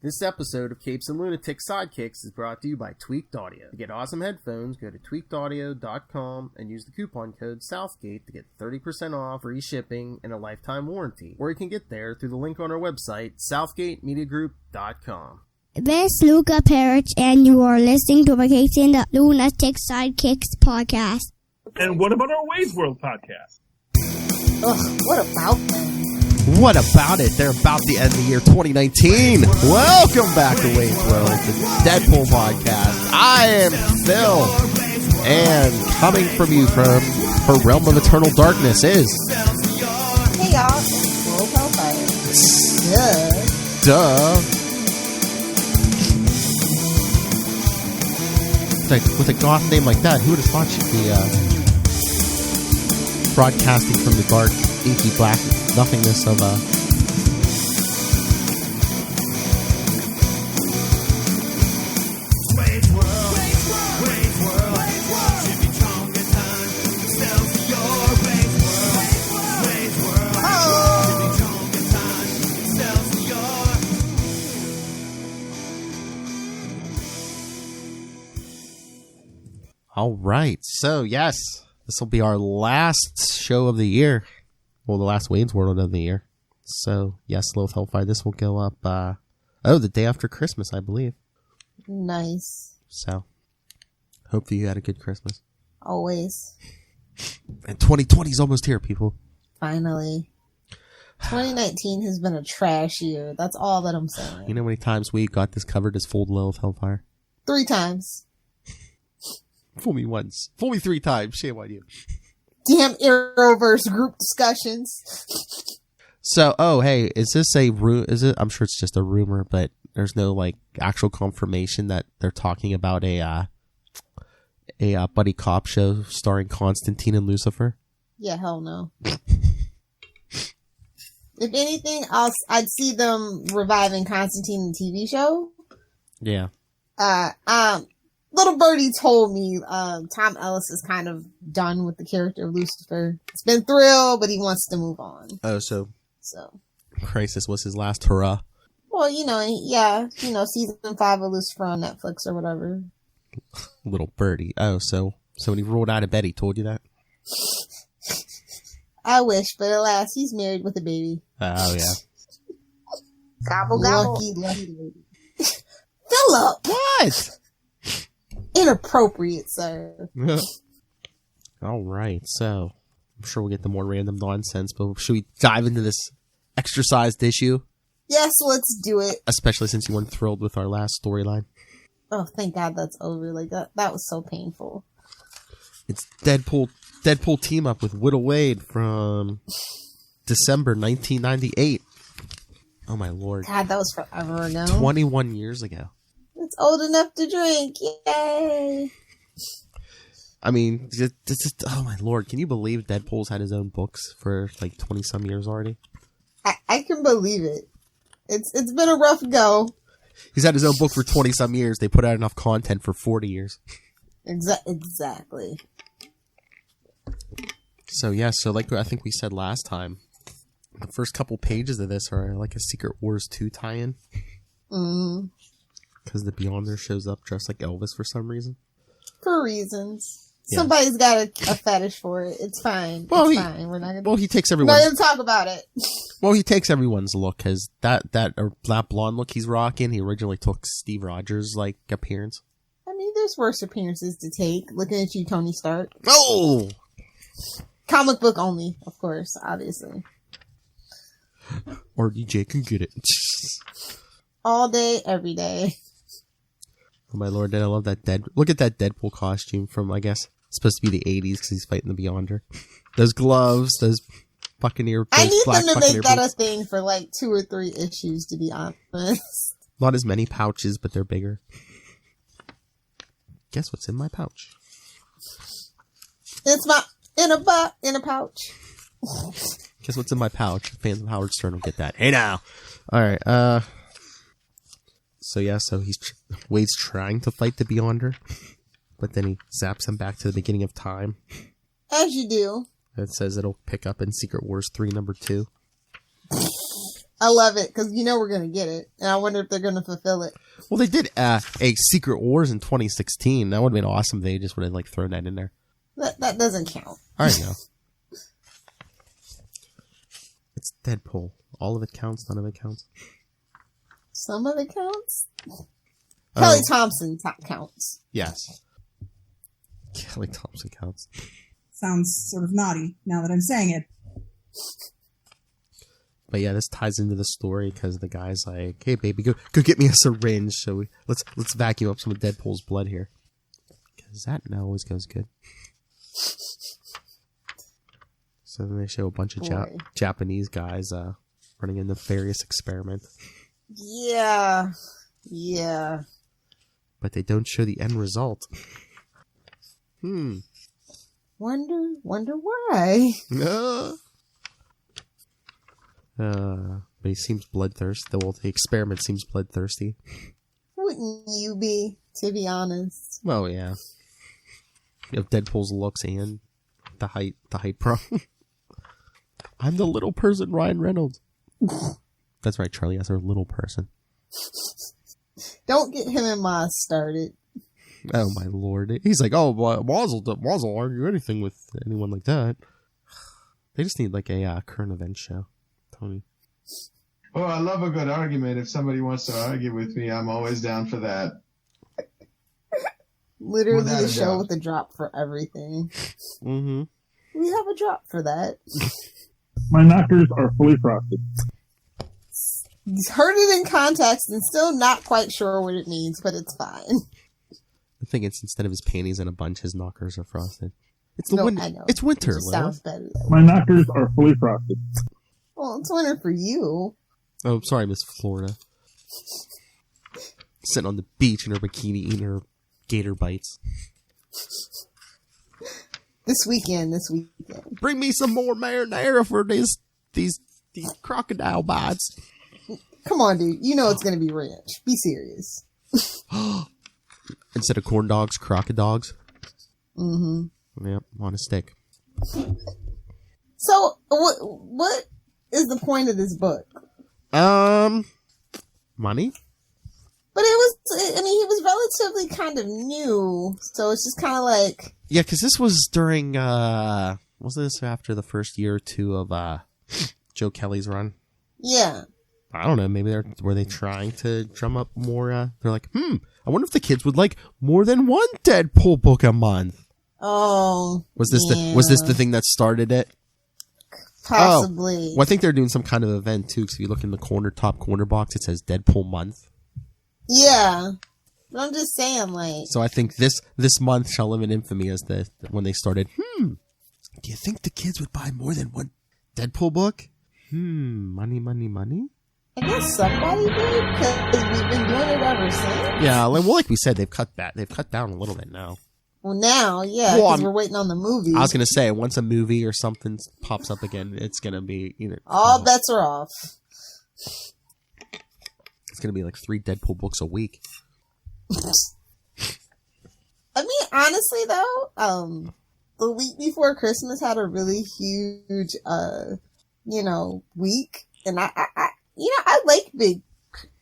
This episode of Capes and Lunatic Sidekicks is brought to you by Tweaked Audio. To get awesome headphones, go to tweakedaudio.com and use the coupon code Southgate to get 30% off, free shipping, and a lifetime warranty. Or you can get there through the link on our website, southgatemediagroup.com. This is Luca Perich, and you are listening to the Capes and the Lunatic Sidekicks podcast. And what about our Wade's World podcast? Ugh, what about them? What about it? They're about to end the year 2019. Welcome back to Wade's World, the Deadpool podcast. I am Phil, and coming from you from her realm of eternal darkness is... Hey y'all, World Hellfire. Duh. With a goth name like that, who would have thought she'd be broadcasting from the dark, inky black nothingness of All right, so yes, this will be our last show of the year. Well, the last Wade's World of the year. So, yes, Lilith Hellfire, this will go up, the day after Christmas, I believe. Nice. So, hope that you had a good Christmas. Always. And 2020 is almost here, people. Finally. 2019 has been a trash year. That's all that I'm saying. You know how many times we got this covered as Fold Lilith Hellfire? 3 times. Fool me once. Fool me 3 times. Shame on you. Damn Arrowverse group discussions. So, hey, is this a I'm sure it's just a rumor, but there's no like actual confirmation that they're talking about a buddy cop show starring Constantine and Lucifer? Yeah, hell no. If anything else, I'd see them reviving Constantine the TV show. Yeah. Little Birdie told me Tom Ellis is kind of done with the character of Lucifer. It's been thrilled, but he wants to move on. Oh, so Crisis was his last hurrah. Well, season 5 of Lucifer on Netflix or whatever. Little Birdie. Oh, so when he rolled out of bed, he told you that? I wish, but alas, he's married with a baby. Oh, yeah. Gobble, gobble. Lucky lady. Philip! What? Inappropriate, sir. All right, so I'm sure we'll get to more random nonsense, but should we dive into this extra-sized issue? Yes, let's do it. Especially since you weren't thrilled with our last storyline. Oh, thank God that's over. Like that was so painful. It's Deadpool Team-Up with Whittle Wade from December 1998. Oh my lord. God, that was forever ago. 21 years ago. It's old enough to drink. Yay. I mean, oh my lord. Can you believe Deadpool's had his own books for like 20 some years already? I can believe it. It's been a rough go. He's had his own book for 20 some years. They put out enough content for 40 years. Exactly. So yeah, like I think we said last time, the first couple pages of this are like a Secret Wars 2 tie-in. Mm-hmm. Because the Beyonder shows up dressed like Elvis for some reason. For reasons. Yeah. Somebody's got a fetish for it. It's fine. Well, it's fine. We're not gonna. Well, he takes everyone's. We're not gonna talk about it. Well, he takes everyone's look because that blonde look he's rocking. He originally took Steve Rogers' like appearance. I mean, there's worse appearances to take. Looking at you, Tony Stark. Oh. Comic book only, of course, obviously. Or DJ can get it. All day, every day. Oh my lord, I love that look at that Deadpool costume from, I guess, it's supposed to be the 80s because he's fighting the Beyonder. Those gloves, those Buccaneer. I need them to make that boots. a thing for like 2 or 3 issues, to be honest. Not as many pouches, but they're bigger. Guess what's in my pouch? It's in a pouch. Guess what's in my pouch? Fans of Howard Stern will get that. Hey now! Alright, so yeah, Wade's trying to fight the Beyonder, but then he zaps him back to the beginning of time. As you do. It says it'll pick up in Secret Wars 3 number 2. I love it because we're going to get it. And I wonder if they're going to fulfill it. Well, they did a Secret Wars in 2016. That would have been awesome. They just would have like thrown that in there. That doesn't count. I know. It's Deadpool. All of it counts. None of it counts. Some of it counts. Kelly Thompson counts. Yes. Kelly Thompson counts. Sounds sort of naughty now that I'm saying it. But yeah, this ties into the story because the guy's like, "Hey, baby, go get me a syringe. So let's vacuum up some of Deadpool's blood here, because that now always goes good." So then they show a bunch of Japanese guys running a nefarious experiment. Yeah. But they don't show the end result. Wonder why. But he seems bloodthirsty. Well, the experiment seems bloodthirsty. Wouldn't you be, to be honest? Well, yeah. You have Deadpool's looks and the height problem. I'm the little person, Ryan Reynolds. That's right, Charlie. That's our little person. Don't get him and Ma started. Oh my lord! He's like, "Oh, Mazel will argue anything with anyone like that." They just need like a current event show, Tony. Oh, I love a good argument. If somebody wants to argue with me, I'm always down for that. Literally Without a a show doubt. with a drop for everything. Mm-hmm. We have a drop for that. My knockers are fully frosted. He's heard it in context and still not quite sure what it means, but it's fine. I think it's instead of his panties in a bunch, his knockers are frosted. It's No, winter. I know. It's winter, It just Lil. sounds better though. My knockers are fully frosted. Well, it's winter for you. Oh, sorry, Miss Florida. Sitting on the beach in her bikini, eating her gator bites. This weekend. Bring me some more marinara for these crocodile bites. Come on, dude. You know it's going to be ranch. Be serious. Instead of corn dogs, crocodogs. Mm-hmm. Yep, on a stick. So, what is the point of this book? Money? But he was relatively kind of new, so it's just kind of like... Yeah, because this was during, was this after the first year or two of, Joe Kelly's run? Yeah. I don't know, maybe were they trying to drum up more, they're like, I wonder if the kids would like more than one Deadpool book a month. Oh, Was this the thing that started it? Possibly. Well, I think they're doing some kind of event too, because if you look in the top corner box, it says Deadpool Month. Yeah. But I'm just saying, like... So I think this month shall live in infamy as when they started, do you think the kids would buy more than one Deadpool book? Money. I guess somebody did, because we've been doing it ever since. Yeah, like we said, they've cut down a little bit now. Well, now, yeah, Well, because we're waiting on the movie. I was gonna say, once a movie or something pops up again, it's gonna be All bets are off. It's gonna be like 3 Deadpool books a week. I mean, honestly, though, the week before Christmas had a really huge, week, and I like big,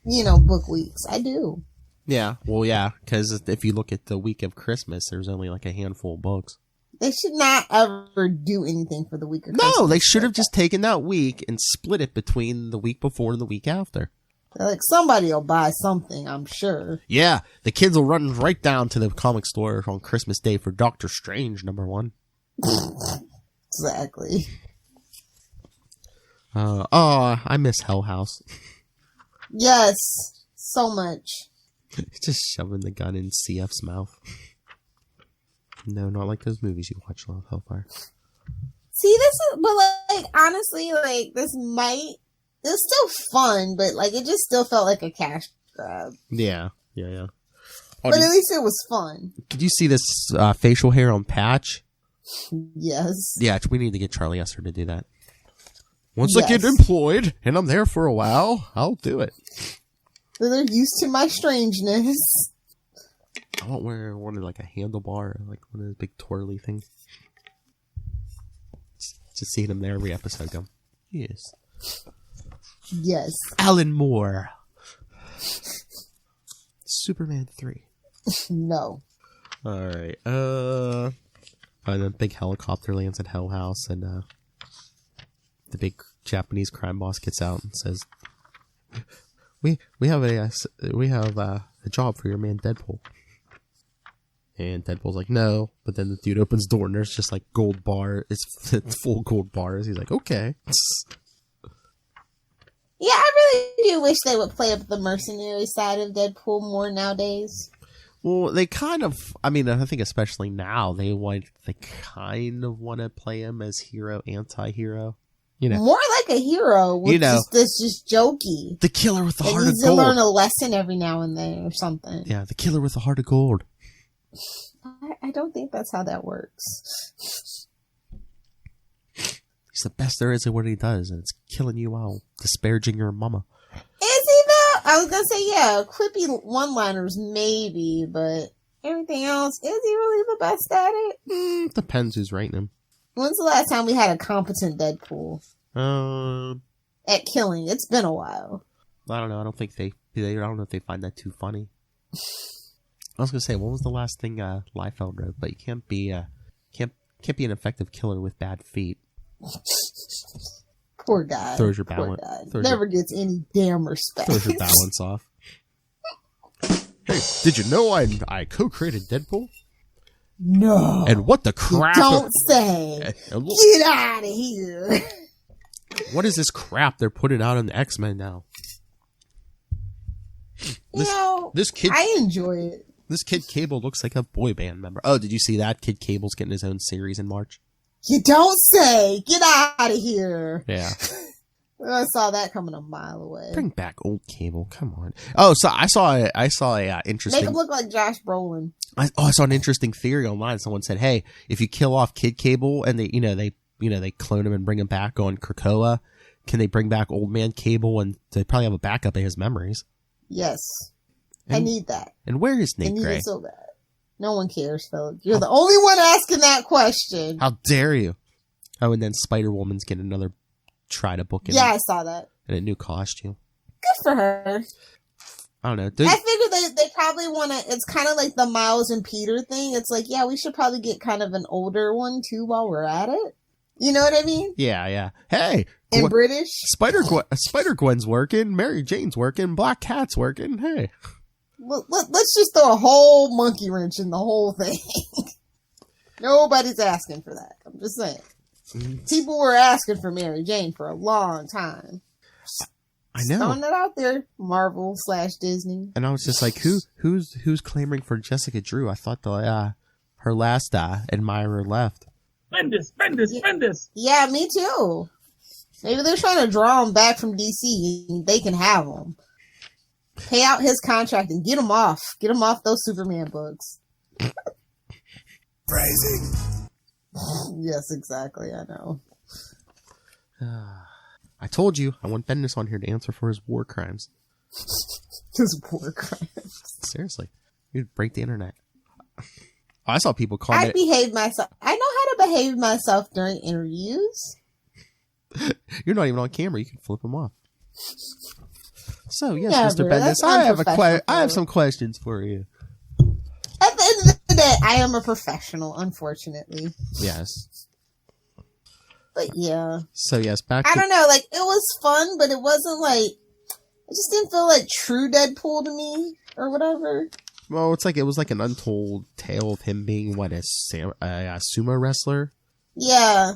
book weeks. I do. Yeah, well, yeah, because if you look at the week of Christmas, there's only like a handful of books. They should not ever do anything for the week of Christmas. No, they should have just taken that week and split it between the week before and the week after. They're like, somebody will buy something, I'm sure. Yeah, the kids will run right down to the comic store on Christmas Day for Doctor Strange #1. Exactly. I miss Hell House. Yes, so much. Just shoving the gun in CF's mouth. No, not like those movies you watch, Love Hellfire. See, honestly, it's still fun, but it just still felt like a cash grab. Yeah. Oh, But at least it was fun. Did you see this facial hair on Patch? Yes. Yeah, we need to get Charlie Esser to do that. Once I Yes. get employed and I'm there for a while, I'll do it. So they're used to my strangeness. I want one of like a handlebar, like one of those big twirly things. Just seeing him there every episode go, yes. Yes. Alan Moore. Superman 3. No. All right. And a big helicopter lands at Hell House, and the big Japanese crime boss gets out and says, "We have a job for your man Deadpool." And Deadpool's like, "No," but then the dude opens the door and there's just like gold bar. It's full gold bars. He's like, "Okay." Yeah, I really do wish they would play up the mercenary side of Deadpool more nowadays. Well, they kind of, I mean, I think especially now, they kind of want to play him as hero, anti-hero. You know, more like a hero, which that's just jokey. The killer with the heart of needs to gold. learn a lesson every now and then or something. Yeah, the killer with the heart of gold. I don't think that's how that works. He's the best there is at what he does, and it's killing you while disparaging your mama. Is he though? I was gonna say, yeah, quippy one-liners maybe, but everything else, is he really the best at it? Depends who's writing him. When's the last time we had a competent Deadpool? At killing? It's been a while. I don't know. I don't think I don't know if they find that too funny. I was gonna say, what was the last thing Liefeld wrote? But you can't be an effective killer with bad feet. Poor guy. Throws your balance. Never gets any damn respect. Throws your balance off. Hey, did you know I co-created Deadpool? No. And what the crap? Don't say. Get out of here. What is this crap they're putting out on the X-Men now? This kid, I enjoy it. This Kid Cable looks like a boy band member. Oh, did you see that? Kid Cable's getting his own series in March. You don't say. Get out of here. Yeah. I saw that coming a mile away. Bring back old Cable. Come on. Oh, so I saw a interesting. Make him look like Josh Brolin. I saw an interesting theory online. Someone said, "Hey, if you kill off Kid Cable and they clone him and bring him back on Krakoa, can they bring back Old Man Cable and they probably have a backup of his memories?" Yes. I need that. And where is Nick Gray? It so bad. No one cares, Philip. You're the only one asking that question. How dare you? Oh, and then Spider-Woman's getting another try to book it. Yeah, I saw that. In a new costume. Good for her. I don't know. I figure they probably want to, it's kind of like the Miles and Peter thing. It's like, yeah, we should probably get kind of an older one too while we're at it. You know what I mean? Yeah. Hey. In British? Spider-Gwen's working. Mary Jane's working. Black Cat's working. Hey. Let's just throw a whole monkey wrench in the whole thing. Nobody's asking for that. I'm just saying. People were asking for Mary Jane for a long time. I know. Throwing that out there, Marvel/Disney. And I was just like, who's clamoring for Jessica Drew? I thought her last admirer left. Bendis. Yeah, me too. Maybe they're trying to draw him back from DC and they can have him. Pay out his contract and get him off. Get him off those Superman books. Crazy. Yes, exactly. I know. I told you, I want Bendis on here to answer for his war crimes. His war crimes. Seriously. You'd break the internet. I saw people call I behaved myself. I know how to behave myself during interviews. You're not even on camera. You can flip them off. So, yes, Never. Mr. Bendis, I have some questions for you. At the end of the day, I am a professional, unfortunately. Yes. But yeah. So, yes, I don't know, like, it was fun, but it wasn't like, it just didn't feel like true Deadpool to me, or whatever. Well, it was like an untold tale of him being, a sumo wrestler? Yeah.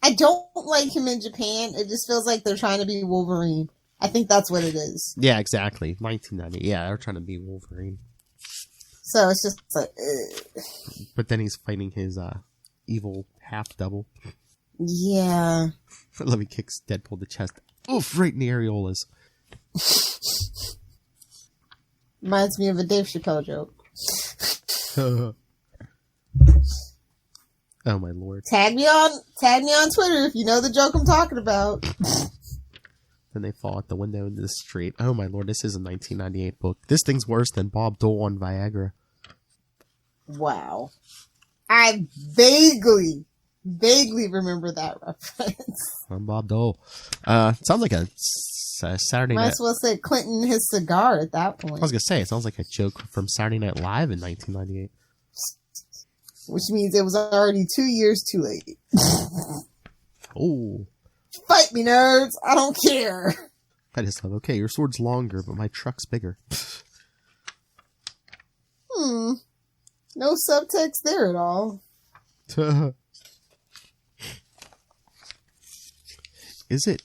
I don't like him in Japan. It just feels like they're trying to be Wolverine. I think that's what it is. Yeah, exactly. 1990. Yeah, they're trying to be Wolverine. So it's just like, ugh. But then he's fighting his evil half double. Yeah. Let me kick Deadpool in the chest. Oof, right in the areolas. Reminds me of a Dave Chappelle joke. Oh my lord. Tag me on Twitter if you know the joke I'm talking about. Then they fall out the window into the street. Oh my lord, this is a 1998 book. This thing's worse than Bob Dole on Viagra. Wow. I vaguely vaguely remember that reference. I'm Bob Dole. Sounds like a Saturday Might Night. as well say Clinton his cigar at that I point. was gonna say it sounds like a joke from Saturday Night Live in 1998. Which means it was already 2 years too late. Oh, Fight me, nerds! I don't care! I just thought, okay, your sword's longer, but my truck's bigger. No subtext there at all. Is it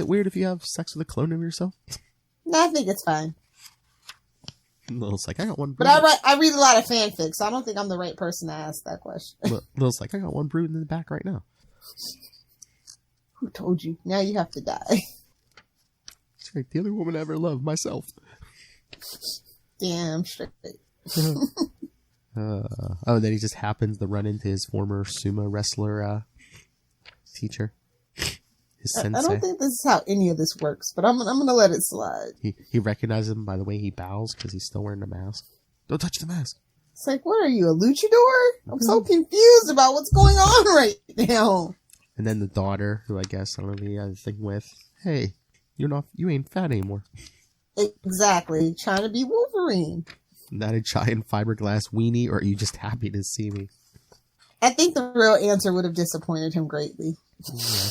weird if you have sex with a clone of yourself? No, I think it's fine. Lil's like, I got one But brood. I read a lot of fanfic, so I don't think I'm the right person to ask that question. Lil's like, I got one brood in the back right now. Who told you? Now you have to die. That's right, the other woman I ever loved, myself. Damn straight. And then he just happens to run into his former sumo wrestler teacher. His sensei. I don't think this is how any of this works, but I'm gonna let it slide. He recognizes him by the way he bows because he's still wearing the mask. Don't touch the mask. It's like, what are you, a luchador? I'm so confused about what's going on right now. And then the daughter, who I guess I don't know if he had a thing with, hey, you ain't fat anymore. Exactly. Trying to be Wolverine. Not a giant fiberglass weenie, or are you just happy to see me? I think the real answer would have disappointed him greatly. Yeah.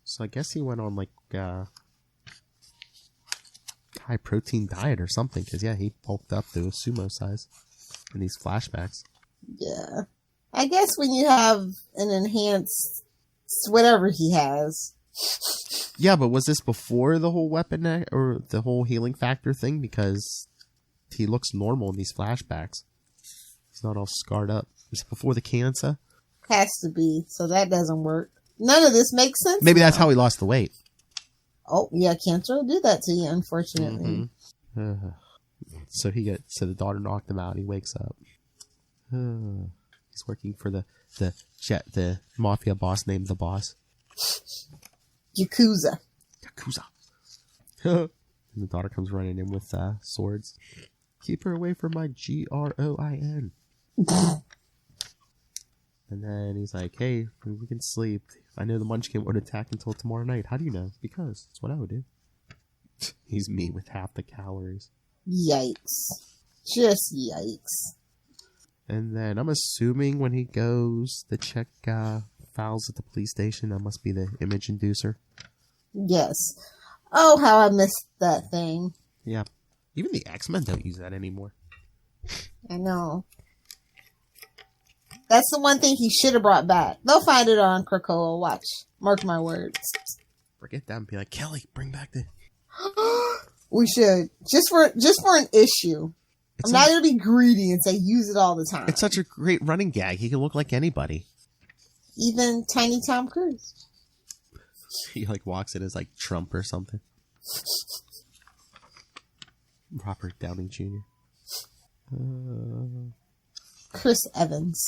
So I guess he went on like high protein diet or something, because yeah, he bulked up to a sumo size in these flashbacks. Yeah. I guess when you have an enhanced whatever he has. Yeah, but was this before the whole weapon or the whole healing factor thing? Because he looks normal in these flashbacks. He's not all scarred up. Is it before the cancer? Has to be, so that doesn't work. None of this makes sense. Maybe that's how he lost the weight. Oh, yeah, cancer will do that to you, unfortunately. Mm-hmm. So the daughter knocked him out. He wakes up. He's working for the mafia boss named the Boss. Yakuza. And the daughter comes running in with swords. Keep her away from my GROIN. And then he's like, hey, we can sleep. I know the Munchkin won't attack until tomorrow night. How do you know? Because it's what I would do. He's me with half the calories. Yikes. Just yikes. And then I'm assuming when he goes to check files at the police station, that must be the image inducer. Yes. Oh, how I missed that thing. Yeah. Even the X-Men don't use that anymore. I know. That's the one thing he should have brought back. They'll find it on Krakoa. Watch. Mark my words. Forget that and be like, Kelly, bring back the... We should. Just for an issue. I'm not going to be greedy and say use it all the time. It's such a great running gag. He can look like anybody. Even Tiny Tom Cruise. He like walks in as like Trump or something. Robert Downey Jr. Chris Evans.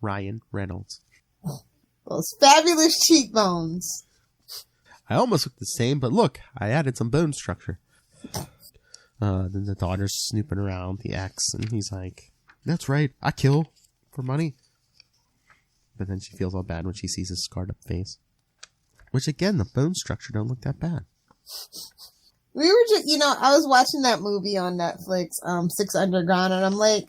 Ryan Reynolds. Those fabulous cheekbones. I almost look the same, but look, I added some bone structure. Then the daughter's snooping around the ex, and he's like, that's right, I kill for money. But then she feels all bad when she sees his scarred up face. Which again, the bone structure don't look that bad. We were just, I was watching that movie on Netflix, Six Underground, and I'm like,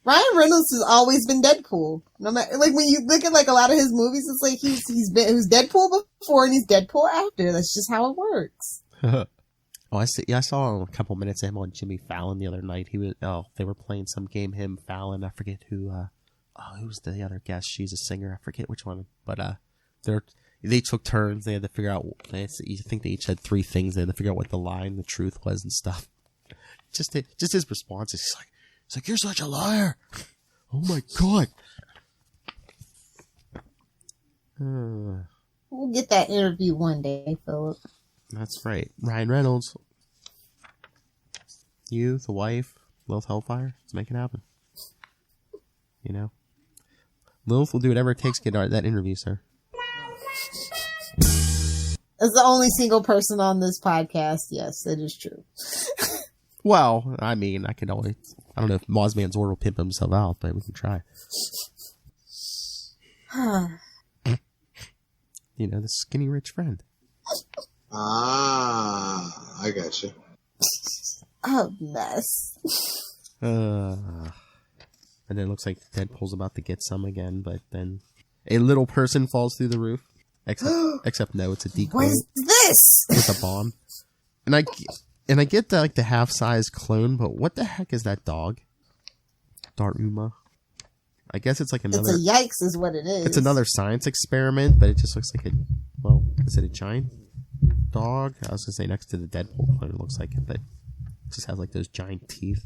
Ryan Reynolds has always been Deadpool. No matter, like when you look at like a lot of his movies, it's like he's Deadpool before and he's Deadpool after. That's just how it works. Oh, I see. Yeah, I saw a couple minutes of him on Jimmy Fallon the other night. They were playing some game. Him, Fallon. I forget who. Who's the other guest? She's a singer. I forget which one. But they took turns. They had to figure out. I think they each had 3 things. They had to figure out what the line, the truth was, and stuff. Just his responses. He's like, you're such a liar. Oh my god. We'll get that interview one day, Philip. That's right. Ryan Reynolds. You, the wife, Lilith Hellfire. Let's make it happen. Lilith will do whatever it takes to get that interview, sir. As the only single person on this podcast, yes, that is true. Well, I mean, I can always I don't know if Mothman Zord will pimp himself out, but we can try. You know, the skinny rich friend. I got you. A mess. And then it looks like Deadpool's about to get some again, but then a little person falls through the roof. Except no, it's a decoy. What is this? It's a bomb. And I get the, like, the half-size clone, but what the heck is that dog? Daruma. I guess it's like another... It's a yikes is what it is. It's another science experiment, but it just looks like a... Well, is it a giant dog? I was going to say next to the Deadpool clone, it looks like it, but it just has, like, those giant teeth.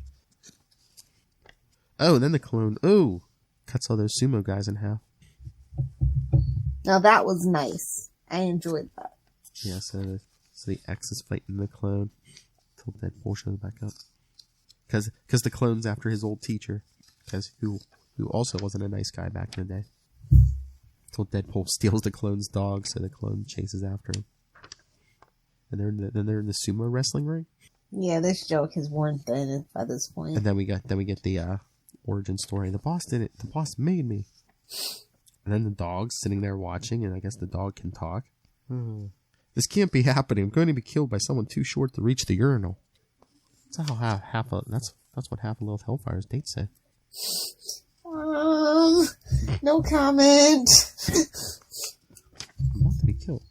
Oh, and then the clone... Ooh! Cuts all those sumo guys in half. Now that was nice. I enjoyed that. Yeah, so the X is fighting the clone. Until Deadpool shows back up. Because the clone's after his old teacher. Because who also wasn't a nice guy back in the day. Until Deadpool steals the clone's dog, so the clone chases after him. And they're in the sumo wrestling ring. Yeah, this joke has worn thin by this point. And then we get the origin story. The boss did it. The boss made me. And then the dog's sitting there watching, and I guess the dog can talk. This can't be happening. I'm going to be killed by someone too short to reach the urinal. That's how that's what half a Lilith Hellfire's date said. No comment. I'm about to be killed.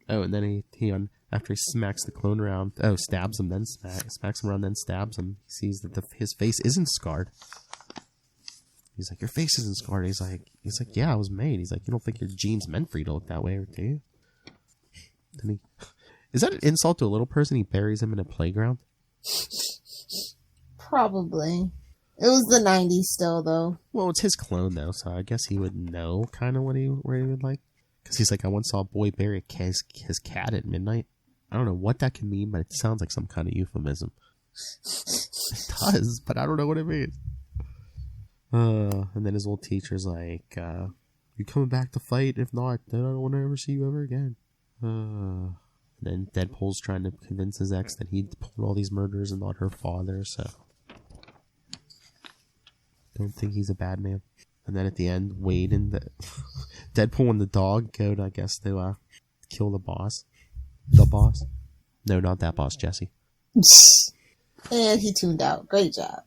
Oh, and then he after he smacks the clone around, stabs him, then smacks him around, then stabs him. He sees that his face isn't scarred. He's like, your face isn't scarred. He's like, yeah, I was made. He's like, you don't think your genes meant for you to look that way, do you? Then is that an insult to a little person? He buries him in a playground? Probably. It was the 90s still, though. Well, it's his clone, though, so I guess he would know kind of where he would like. Because he's like, I once saw a boy bury his cat at midnight. I don't know what that can mean, but it sounds like some kind of euphemism. It does, but I don't know what it means. And then his old teacher's like, you coming back to fight? If not, then I don't want to ever see you ever again. Then Deadpool's trying to convince his ex that he pulled all these murders and not her father, so don't think he's a bad man. And then at the end, Wade and Deadpool and the dog go to, I guess, to kill the boss. The boss? No, not that boss, Jesse. And he tuned out. Great job.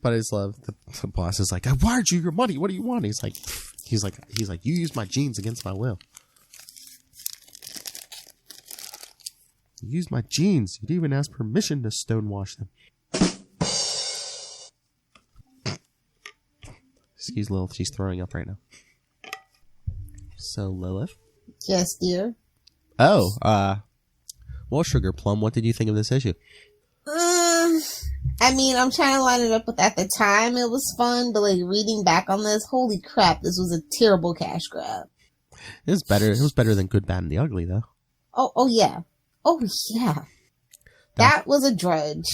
But I just love the boss is like, I wired you your money. What do you want? He's like, you used my genes against my will. You used my genes. You'd even ask permission to stonewash them. Excuse Lilith, she's throwing up right now. So Lilith? Yes, dear. Oh, well, Sugar Plum, what did you think of this issue? I mean, I'm trying to line it up with at the time it was fun, but like reading back on this, holy crap, this was a terrible cash grab. It was better. It was better than Good, Bad, and the Ugly, though. Oh yeah. Oh yeah. That was a drudge.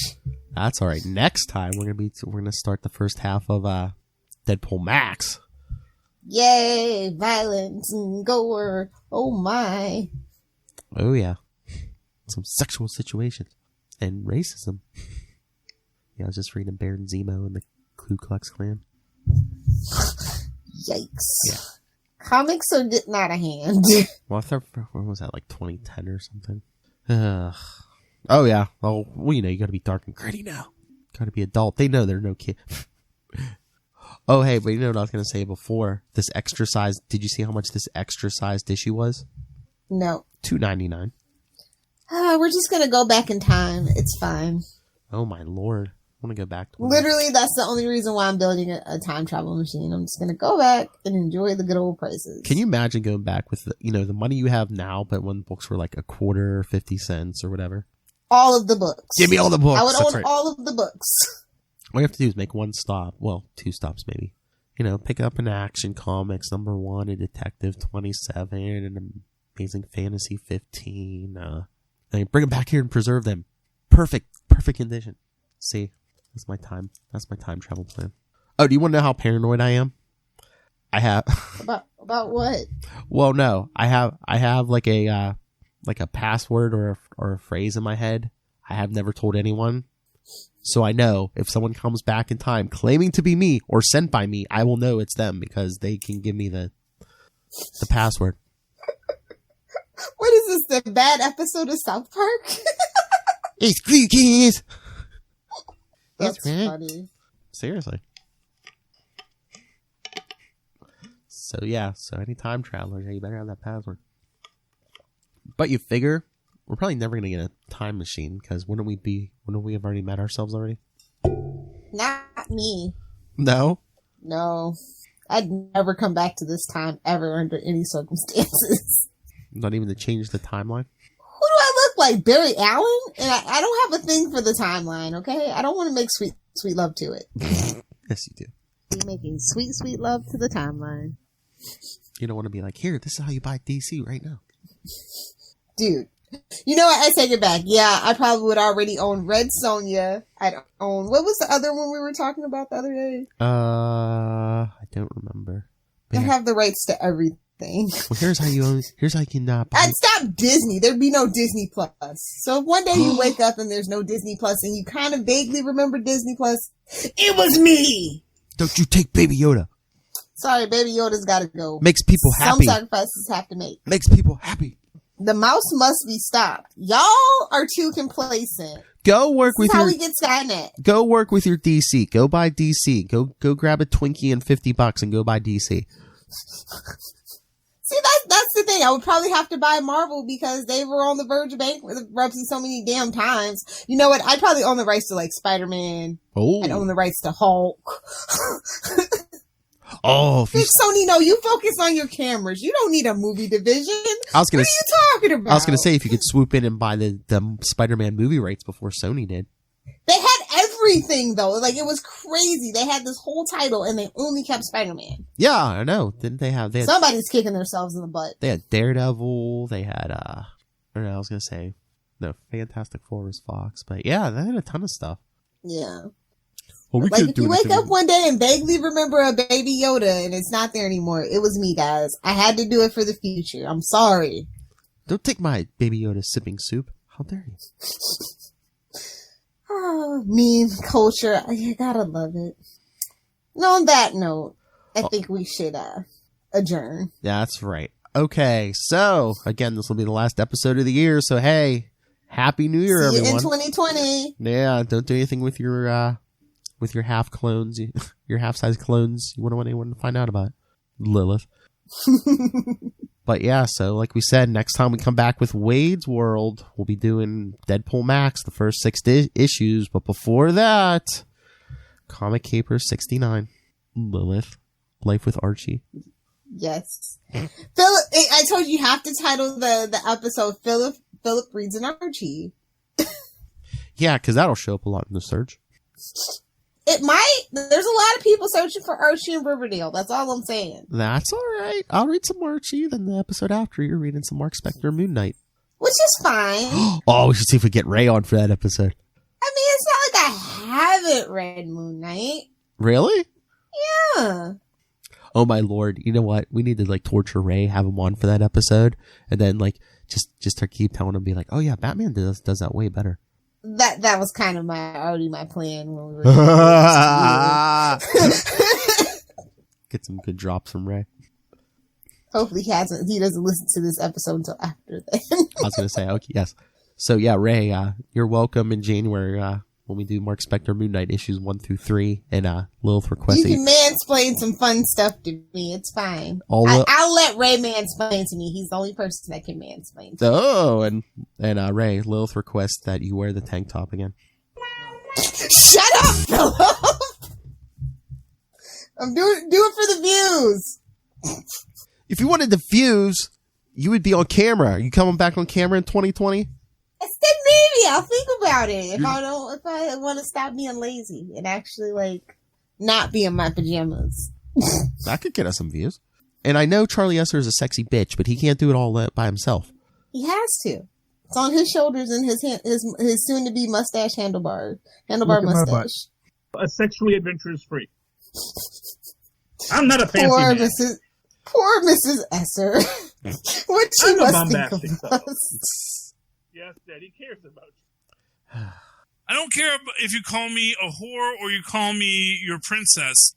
That's all right. Next time we're gonna start the first half of Deadpool Max. Yay! Violence and gore. Oh my. Oh yeah. Some sexual situations and racism. Yeah, I was just reading Baron Zemo and the Ku Klux Klan. Yikes. Yeah. Comics are getting out of hand. Well, I thought, when was that, like 2010 or something? Oh, yeah. Well, you know, you gotta be dark and gritty now. Gotta be adult. They know they're no kid. Oh, hey, but you know what I was gonna say before? This extra size, did you see how much this extra sized issue was? No. $2.99. We're just gonna go back in time. It's fine. Oh, my lord. I want to go back to literally, that's the only reason why I'm building a time travel machine. I'm just going to go back and enjoy the good old prices. Can you imagine going back with the money you have now, but when books were like a quarter, 50 cents or whatever? All of the books. Give me all the books. I would own all of the books. All you have to do is make one stop. Well, two stops maybe. Pick up an Action Comics #1, a Detective 27, an Amazing Fantasy 15. Then bring them back here and preserve them. Perfect condition. See, that's my time travel plan. Oh, do you want to know how paranoid I am? I have about what? Well, no, I have like a password or a phrase in my head. I have never told anyone. So I know if someone comes back in time claiming to be me or sent by me, I will know it's them because they can give me the password. What is this, the bad episode of South Park? It's cookies. That's right. funny. Seriously. So yeah, so any time traveler, yeah, you better have that password. But you figure we're probably never gonna get a time machine because wouldn't we have already met ourselves already? Not me. No. No. I'd never come back to this time ever under any circumstances. Not even to change the timeline? Who do I look like? Barry Allen? And I don't have a thing for the timeline, okay? I don't want to make sweet, sweet love to it. Yes, you do. You're making sweet, sweet love to the timeline. You don't want to be like, here, this is how you buy DC right now. Dude. You know what? I take it back. Yeah, I probably would already own Red Sonja. I'd own... What was the other one we were talking about the other day? I don't remember. I have the rights to everything. Well, here's how you can buy. I'd stop Disney. There'd be no Disney Plus. So if one day you wake up and there's no Disney Plus and you kind of vaguely remember Disney Plus, it was me! Don't you take Baby Yoda. Sorry, Baby Yoda's gotta go. Makes people happy. Some sacrifices have to make. Makes people happy. The mouse must be stopped. Y'all are too complacent. Go work with how your... we get Skynet. Go work with your DC. Go buy DC. Go grab a Twinkie and $50 and go buy DC. See, that's the thing. I would probably have to buy Marvel because they were on the verge of bankruptcy so many damn times. You know what? I'd probably own the rights to, like, Spider-Man. Oh. I'd own the rights to Hulk. Oh. Big Sony, no, you focus on your cameras. You don't need a movie division. What are you talking about? I was going to say, if you could swoop in and buy the Spider-Man movie rights before Sony did. They had everything, though. Like, it was crazy. They had this whole title, and they only kept Spider-Man. Yeah, I know. Didn't they have... Somebody's kicking themselves in the butt. They had Daredevil. They had, I don't know, I was going to say, no, Fantastic Four was Fox. But yeah, they had a ton of stuff. Yeah. Well, we like, could if do you wake anything. up one day and vaguely remember a Baby Yoda, and it's not there anymore, it was me, guys. I had to do it for the future. I'm sorry. Don't take my Baby Yoda sipping soup. How dare you? Oh, meme culture. I gotta love it. And on that note, I think we should adjourn. Yeah, that's right. Okay, so again, this will be the last episode of the year. So hey, Happy New Year, See you everyone! in 2020. Yeah, don't do anything with your half clones, your half size clones. You wouldn't want anyone to find out about it. Lilith. But yeah, so like we said, next time we come back with Wade's World, we'll be doing Deadpool Max, the first 6 issues. But before that, Comic Caper 69, Lilith, Life with Archie. Yes. Philip, I told you have to title the episode Philip Reads an Archie. Yeah, because that'll show up a lot in the search. It might. There's a lot of people searching for Archie in Riverdale. That's all I'm saying. That's all right. I'll read some Archie. Then the episode after, you're reading some Mark Spector Moon Knight. Which is fine. Oh, we should see if we get Ray on for that episode. I mean, it's not like I haven't read Moon Knight. Really? Yeah. Oh my lord! You know what? We need to like torture Ray, have him on for that episode, and then like just keep telling him, be like, "Oh yeah, Batman does that way better." That was kind of already my plan when we were Get some good drops from Ray. Hopefully he doesn't listen to this episode until after then. I was gonna say, okay, yes. So yeah, Ray, you're welcome in January when we do Mark Spector Moon Knight issues 1 through 3 and Lilith request. You can mansplain some fun stuff to me. It's fine. I'll let Ray mansplain to me. He's the only person that can mansplain to me. Oh, and Ray, Lilith requests that you wear the tank top again. Shut up, Philip! I'm doing it for the views. If you wanted the views, you would be on camera. Are you coming back on camera in 2020? I said maybe. I'll think about it. If I want to stop being lazy and actually like not be in my pajamas. That could get us some views. And I know Charlie Esser is a sexy bitch, but he can't do it all by himself. He has to. It's on his shoulders and his soon to be mustache handlebar mustache. A sexually adventurous freak. I'm not a fancy man. Poor Mrs. Esser. What she must think of us. Yes, Daddy cares about you. I don't care if you call me a whore or you call me your princess.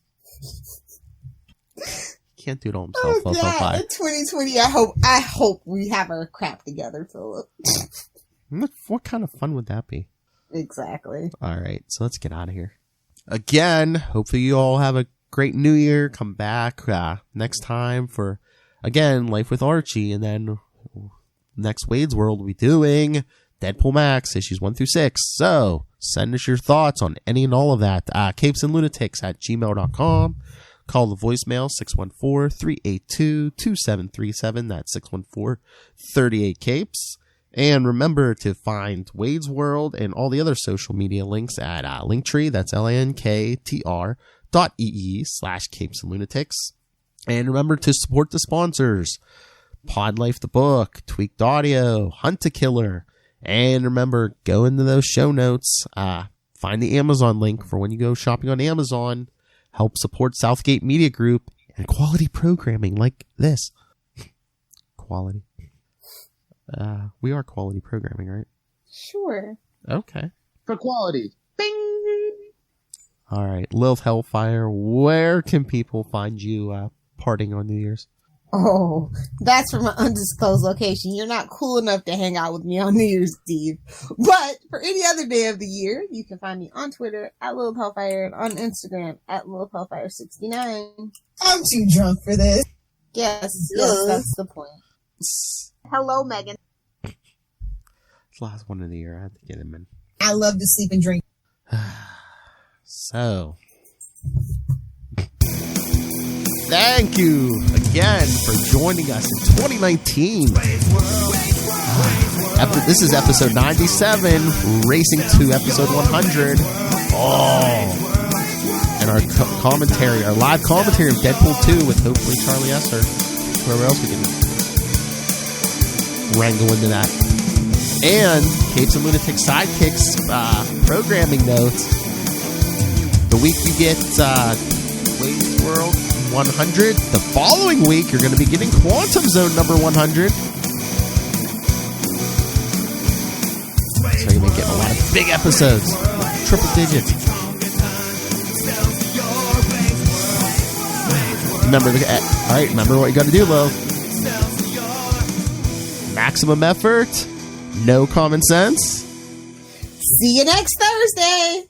Can't do it all himself. Oh God! In 2020, I hope we have our crap together, Philip. What kind of fun would that be? Exactly. All right, so let's get out of here. Again, hopefully you all have a great new year. Come back next time for, again, Life with Archie. And then next Wade's World, we'll be doing Deadpool Max, issues 1 through 6. So send us your thoughts on any and all of that. capesandlunatics@gmail.com. Call the voicemail, 614-382-2737. That's 614-38-CAPES. And remember to find Wade's World and all the other social media links at Linktree. That's linktr.ee/capesandlunatics. And remember to support the sponsors: Pod Life the Book, Tweaked Audio, Hunt a Killer. And remember, go into those show notes. Find the Amazon link for when you go shopping on Amazon. Help support Southgate Media Group and quality programming like this. Quality. We are quality programming, right? Sure. Okay. For quality. Bing! All right. Lilith Hellfire, where can people find you partying on New Year's? Oh, that's from an undisclosed location. You're not cool enough to hang out with me on New Year's Eve. But for any other day of the year, you can find me on Twitter at Lilith Hellfire and on Instagram at Lilith Hellfire69. I'm too drunk for this. Yes, that's the point. Hello, Megan. It's the last one of the year. I had to get him in. I love to sleep and drink. So, thank you again for joining us in 2019. This is episode 97, racing to episode 100. Oh, and our commentary, our live commentary of Deadpool 2 with hopefully Charlie S. or whoever else we can wrangle into that. And Capes and Lunatic Sidekicks programming notes. The week you get Wade's World 100, the following week you're going to be getting Quantum Zone number 100. So you're going to get a lot of big episodes, triple digits. Remember what you got to do, Lo. Maximum effort, no common sense. See you next Thursday.